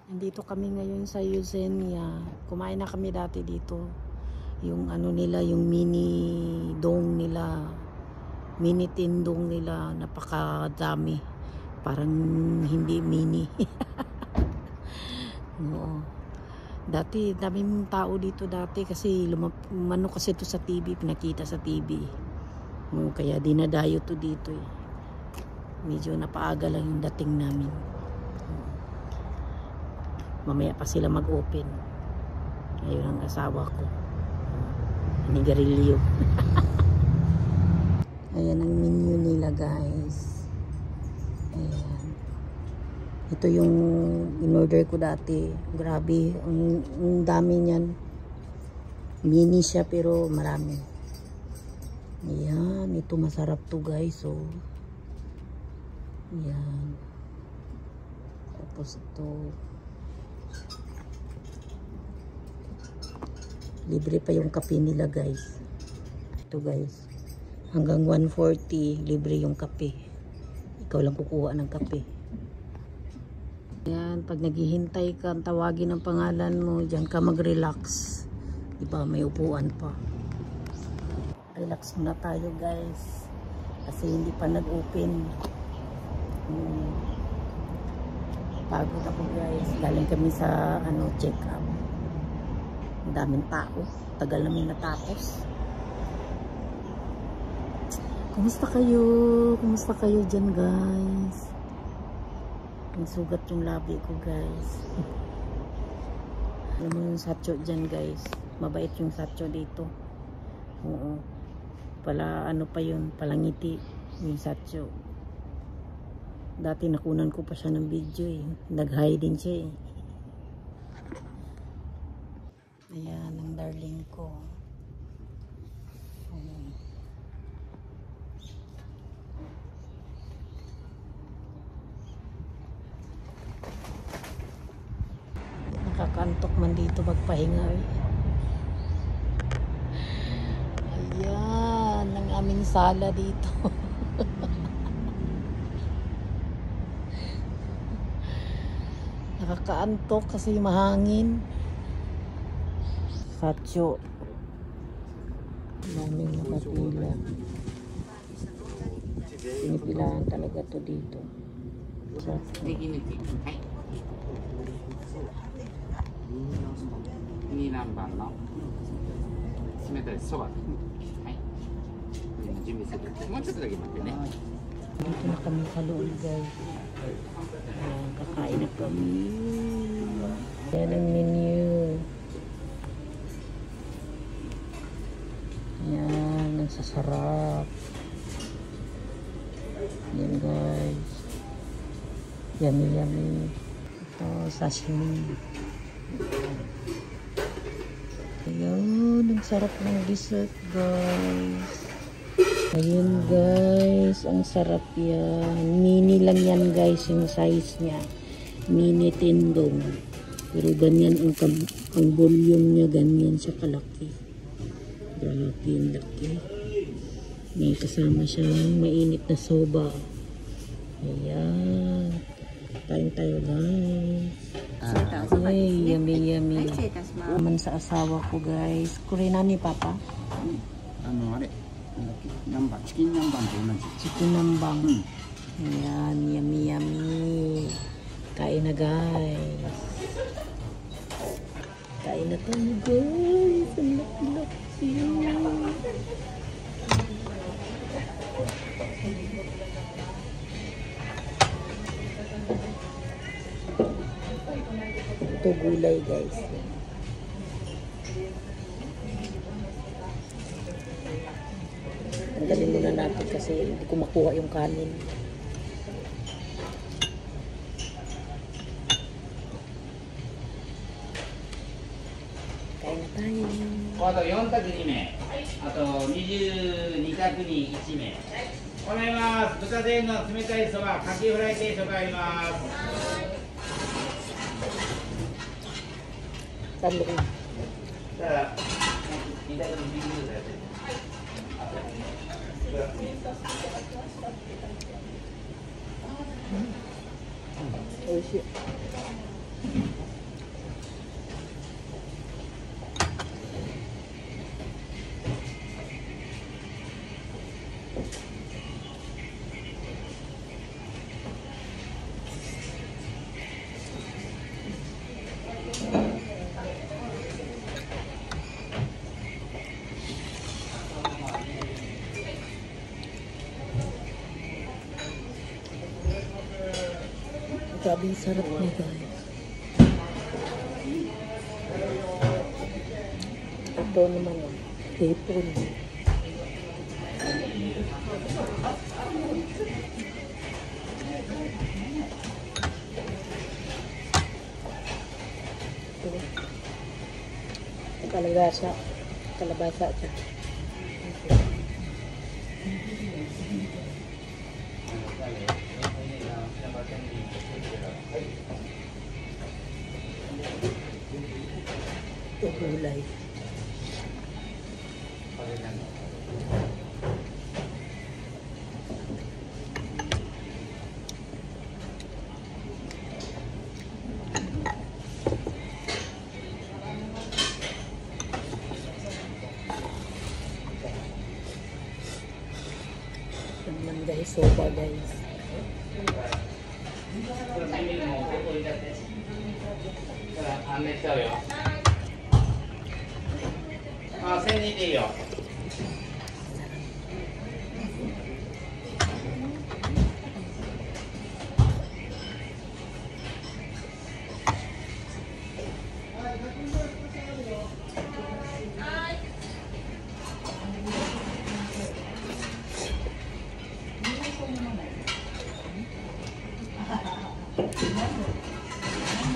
Nandito kami ngayon sa Eugenia. Kumain na kami dati dito. Yung ano nila, yung mini dong nila. Mini tindong nila. Napakadami. Parang hindi mini. Oo. Dati, daming tao dito dati kasi lumano kasi ito sa TV. Pinakita sa TV. Oo, kaya dinadayo to dito eh. Medyo napaaga lang yung dating namin. Mamaya pa sila mag-open. Ayun ang asawa ko. Nigarilyo. Ayan ang menu nila guys. Ayan. Ito yung in-order ko dati. Grabe. Ang dami niyan. Mini siya pero marami. Ayan. Ito masarap to guys. So, ayan. Tapos ito. Libre pa yung kape nila guys. Ito guys. Hanggang 140 libre yung kape. Ikaw lang kukuha ng kape. Yan, pag naghihintay ka, tawagin ang pangalan mo, diyan ka mag-relax. Diba, may upuan pa. Relax muna tayo guys. Kasi hindi pa nag-open. Pagod ako guys. Galing kami sa check-up. Ang daming tao. Tagal namin natapos. Kumusta kayo? Kumusta kayo dyan guys? Ang sugat yung labi ko guys. Alam mo yung satcho dyan guys. Mabait yung satcho dito. Oo. Pala ano pa yun. Palangiti yung satcho. Dati nakunan ko pa siya ng video eh. Nag-high din siya eh. Ayan ang darling ko. Nakakantok man dito magpahinga eh. Ayan ang aming sala dito. Nakakaantok kasi mahangin. Satcho. Daming nakapila. Pinipilahan talaga to dito. So, 2何番の冷たいそば、はい、準備する。もうちょっとだけ待ってね。 dito na kami sa loob guys. Ayan, kakain na kami. Ayan ang menu. Ayan, ang sasarap. Ayan guys. Yummy yummy. Ito, sashimi. Ayan, ang sarap ng dessert guys. Ayun guys, ang sarap yan. Mini lang yan guys yung size niya. Mini tindong. Pero ganyan ang volume niya, ganyan siya kalaki. Grabe yung laki. May kasama siyang mainit na soba. Ayan. Kain tayo guys. Ay, yummy yummy. Naman sa asawa ko guys. Kurina ni Papa? あれ 南蛮チキン南蛮と同じ Chicken nambang. Ayan, yummy yummy. Kain na guys. Kain na tayo guys. Ang laki-laki. Ito gulay guys. Tanggalin muna natin kasi hindi ko makuha yung kanin. Kain na tayo. あと4択2名、あと22択に1名。お願いします。豚天の冷たいそば、かきフライ定食あります。Talo ko. ただ、2択のビールでやってる。 おいしい。Grabe yung sarap niya guys. Ito naman oh, hipon. Kalabasa. Kalabasa siya. Ito gulay. Naman guys, soba guys. Ah, 1000人でいいよ。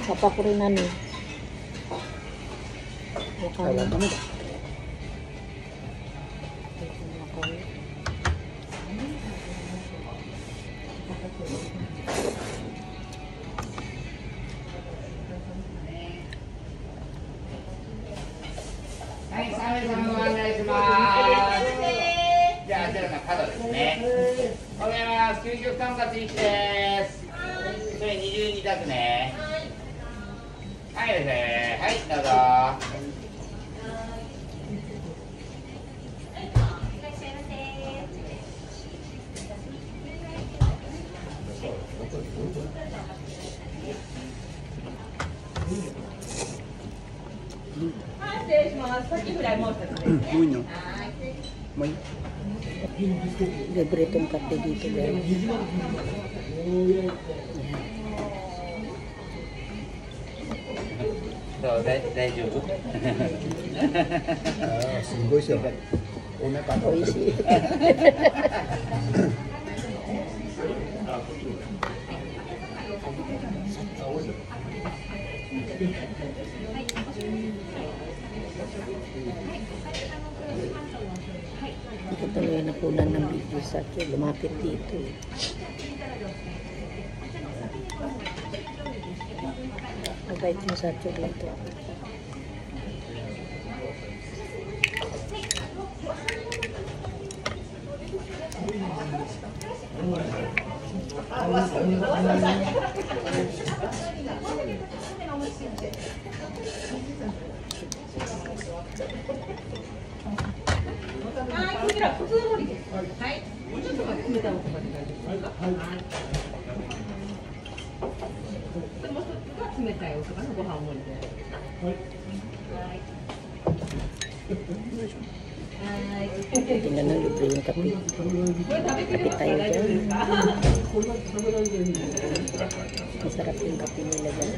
Papa ko rin ano. Mukhang kami.はい、3名様ご案内します。じゃあ、あちらの角ですね。おはようございます。究極とんかつ1です。それ22択ね。はいですね。はい、どうぞ。失礼します。カキフライもう一つですね。もういいの？もういい？ Libre itong kape dito guys. So, 大丈夫？ああ、すごいですよ。お腹が美味しい。Ito talaga nakunan ng video sa akin. Lumapit dito eh. Mabait mo sa akin dito. Tingnan na libre yung kape. Kape tayo dyan. Masarap yung kape nila dyan.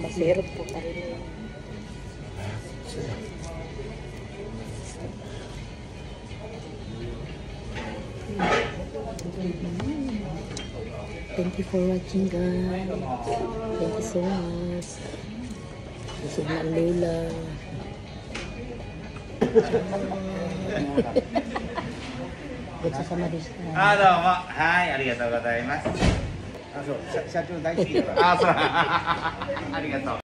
Masirap po pa rin. Thank you for watching guys. Thank you so much. Busog na ang Lola. Good sa samaですか。あ、どうも。はい、ありがとうございます。あ、そう、社長大好きだから。あ、そう。ありがとう。